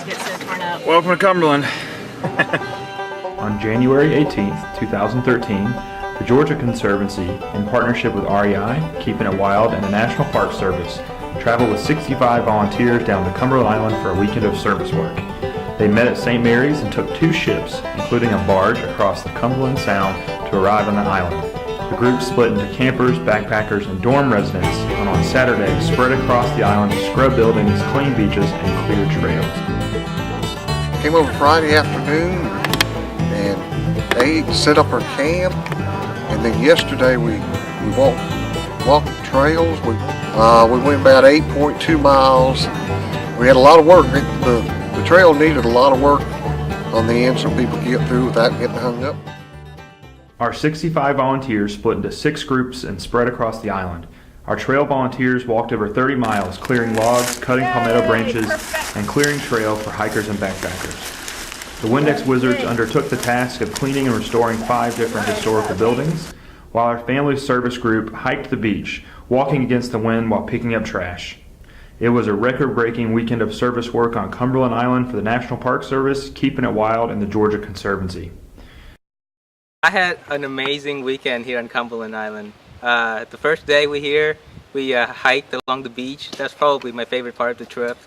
get so torn up. Welcome to Cumberland. On January 18th, 2013, the Georgia Conservancy, in partnership with REI, Keeping It Wild, and the National Park Service, traveled with 65 volunteers down to Cumberland Island for a weekend of service work. They met at St. Mary's and took 2 ships, including a barge across the Cumberland Sound, to arrive on the island. The group split into campers, backpackers, and dorm residents, and on Saturday spread across the island to scrub buildings, clean beaches, and clear trails. Came over Friday afternoon and ate, set up our camp, and then yesterday we walked the trails. We went about 8.2 miles. We had a lot of work. The trail needed a lot of work on the end so people could get through without getting hung up. Our 65 volunteers split into 6 groups and spread across the island. Our trail volunteers walked over 30 miles, clearing logs, cutting palmetto branches, and clearing trail for hikers and backpackers. The Windex Wizards undertook the task of cleaning and restoring 5 different historical buildings, while our family service group hiked the beach, walking against the wind while picking up trash. It was a record-breaking weekend of service work on Cumberland Island for the National Park Service, Keeping It Wild, and the Georgia Conservancy. I had an amazing weekend here on Cumberland Island. The first day we hiked along the beach. That's probably my favorite part of the trip.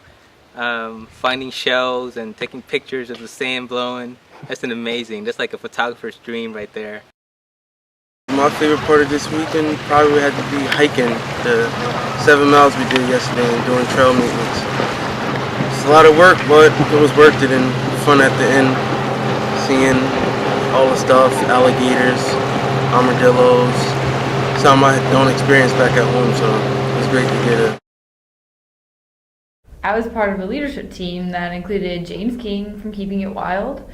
Finding shells and taking pictures of the sand blowing. That's that's like a photographer's dream right there. My favorite part of this weekend probably had to be hiking the 7 miles we did yesterday and doing trail maintenance. It's a lot of work, but it was worth it and fun at the end, seeing all the stuff, alligators, armadillos, something I don't experience back at home, so it was great to get it. I was part of a leadership team that included James King from Keeping It Wild.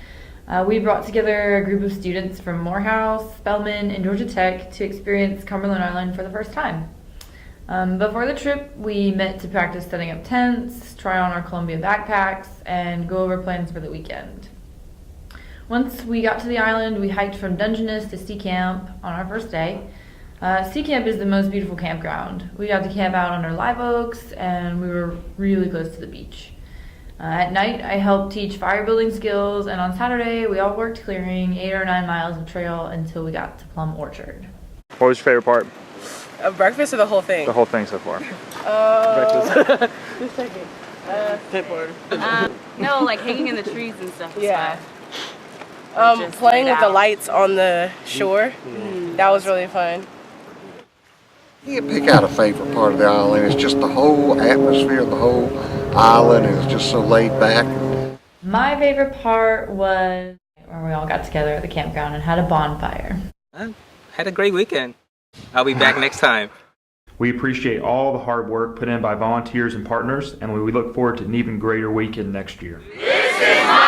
We brought together a group of students from Morehouse, Spelman, and Georgia Tech to experience Cumberland Island for the first time. Before the trip, we met to practice setting up tents, try on our Columbia backpacks, and go over plans for the weekend. Once we got to the island, we hiked from Dungeness to Sea Camp on our first day. Sea Camp is the most beautiful campground. We got to camp out under live oaks, and we were really close to the beach. At night, I helped teach fire building skills, and on Saturday, we all worked clearing 8 or 9 miles of trail until we got to Plum Orchard. What was your favorite part? Breakfast or the whole thing? The whole thing so far. Breakfast. Just checking. No, like hanging in the trees and stuff. Yeah. Playing with the lights on the shore. That was really fun. You can't pick out a favorite part of the island. It's just the whole atmosphere of the whole island is just so laid back. My favorite part was where we all got together at the campground and had a bonfire. I had a great weekend. I'll be back next time. We appreciate all the hard work put in by volunteers and partners, and we look forward to an even greater weekend next year. This is my